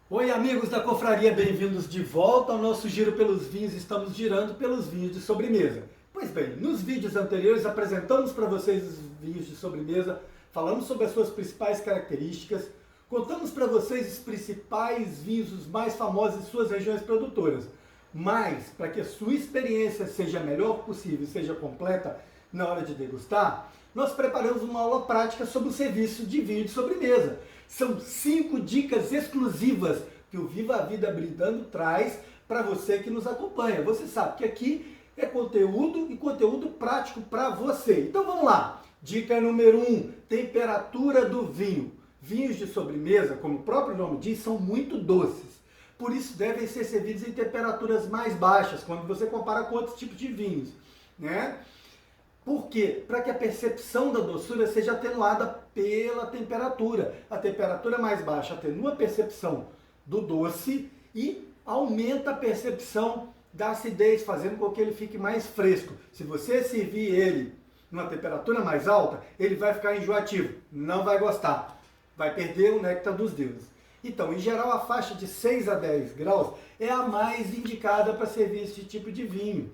Oi, amigos da Confraria, bem-vindos de volta ao nosso giro pelos vinhos. Estamos girando pelos vinhos de sobremesa. Pois bem, nos vídeos anteriores apresentamos para vocês os vinhos de sobremesa, falamos sobre as suas principais características, contamos para vocês os principais vinhos, os mais famosos de suas regiões produtoras. Mas, para que a sua experiência seja a melhor possível, seja completa na hora de degustar, nós preparamos uma aula prática sobre o serviço de vinho de sobremesa. São 5 dicas exclusivas que o Viva a Vida Brindando traz para você que nos acompanha. Você sabe que aqui é conteúdo e conteúdo prático para você. Então vamos lá. Dica número 1, temperatura do vinho. Vinhos de sobremesa, como o próprio nome diz, são muito doces. Por isso devem ser servidos em temperaturas mais baixas, quando você compara com outros tipos de vinhos, né? Por quê? Para que a percepção da doçura seja atenuada pela temperatura. A temperatura mais baixa atenua a percepção do doce e aumenta a percepção da acidez, fazendo com que ele fique mais fresco. Se você servir ele numa temperatura mais alta, ele vai ficar enjoativo, não vai gostar, vai perder o néctar dos deuses. Então, em geral, a faixa de 6 a 10 graus é a mais indicada para servir esse tipo de vinho.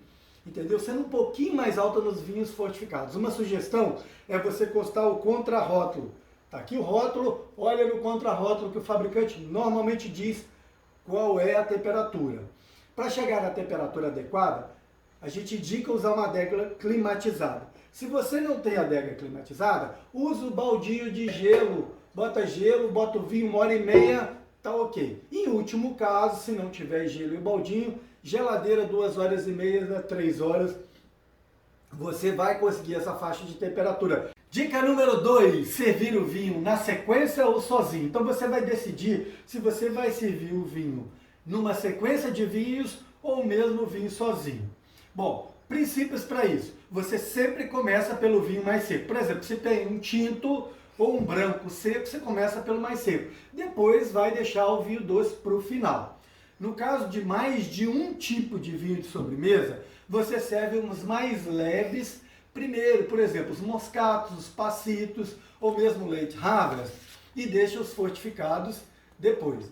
Entendeu? Sendo um pouquinho mais alta nos vinhos fortificados. Uma sugestão é você constar o contrarótulo. Tá aqui o rótulo, olha no contrarótulo que o fabricante normalmente diz qual é a temperatura. Para chegar na temperatura adequada, a gente indica usar uma adega climatizada. Se você não tem adega climatizada, use o baldinho de gelo. Bota o vinho 1h30, tá ok. Em último caso, se não tiver gelo e o baldinho, geladeira 2h30 a 3 horas, você vai conseguir essa faixa de temperatura. Dica número 2, servir o vinho na sequência ou sozinho. Então você vai decidir se você vai servir o vinho numa sequência de vinhos ou mesmo o vinho sozinho. Bom, princípios para isso. Você sempre começa pelo vinho mais seco. Por exemplo, se tem um tinto ou um branco seco, você começa pelo mais seco. Depois vai deixar o vinho doce para o final. No caso de mais de um tipo de vinho de sobremesa, você serve uns mais leves primeiro, por exemplo, os moscatos, os passitos ou mesmo leite Havras, e deixa os fortificados depois.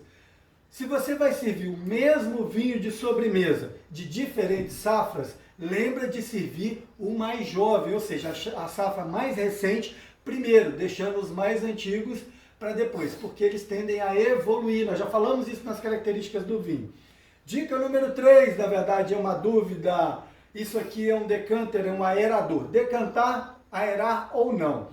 Se você vai servir o mesmo vinho de sobremesa de diferentes safras, lembra de servir o mais jovem, ou seja, a safra mais recente primeiro, deixando os mais antigos para depois, porque eles tendem a evoluir. Nós já falamos isso nas características do vinho. Dica número 3, na verdade, é uma dúvida. Isso aqui é um decanter, é um aerador. Decantar, aerar ou não.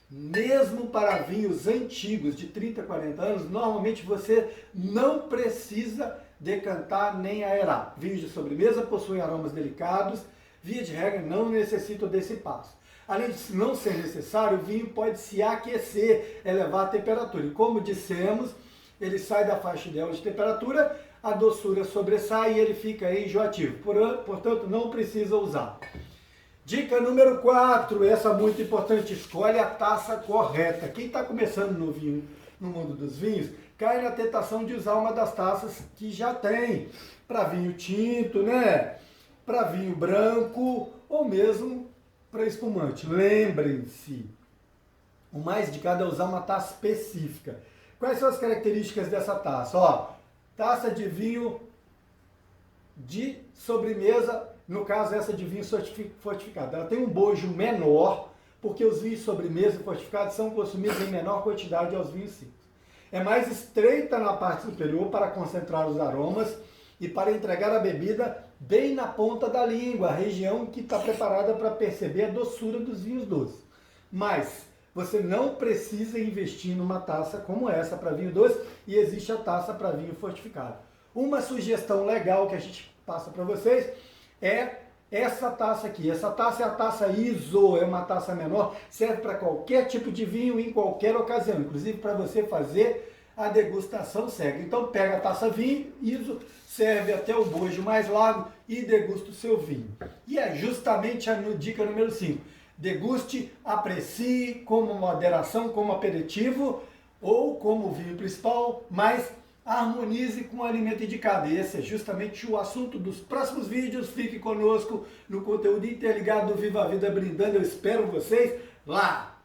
Mesmo para vinhos antigos, de 30, 40 anos, normalmente você não precisa decantar nem aerar. Vinhos de sobremesa possuem aromas delicados, via de regra não necessitam desse passo. Além de não ser necessário, o vinho pode se aquecer, elevar a temperatura. E como dissemos, ele sai da faixa ideal de temperatura, a doçura sobressai e ele fica enjoativo. Portanto, não precisa usar. Dica número 4, essa muito importante, escolhe a taça correta. Quem está começando no vinho, no mundo dos vinhos, cai na tentação de usar uma das taças que já tem, para vinho tinto, né? Para vinho branco ou mesmo para espumante. Lembrem-se, o mais indicado é usar uma taça específica. Quais são as características dessa taça? Ó, taça de vinho de sobremesa, no caso essa de vinho fortificado. Ela tem um bojo menor, porque os vinhos sobremesa fortificados são consumidos em menor quantidade aos vinhos secos. É mais estreita na parte superior para concentrar os aromas e para entregar a bebida bem na ponta da língua, a região que está preparada para perceber a doçura dos vinhos doces. Mas você não precisa investir numa taça como essa para vinho doce, e existe a taça para vinho fortificado. Uma sugestão legal que a gente passa para vocês é essa taça aqui. Essa taça é a taça ISO, é uma taça menor, serve para qualquer tipo de vinho, em qualquer ocasião, inclusive para você fazer a degustação cega. Então pega a taça vinho, ISO, serve até o bojo mais largo e degusta o seu vinho. E é justamente a dica número 5. Deguste, aprecie como moderação, como aperitivo ou como vinho principal, mas harmonize com o alimento indicado. E esse é justamente o assunto dos próximos vídeos. Fique conosco no conteúdo interligado do Viva a Vida Brindando. Eu espero vocês lá!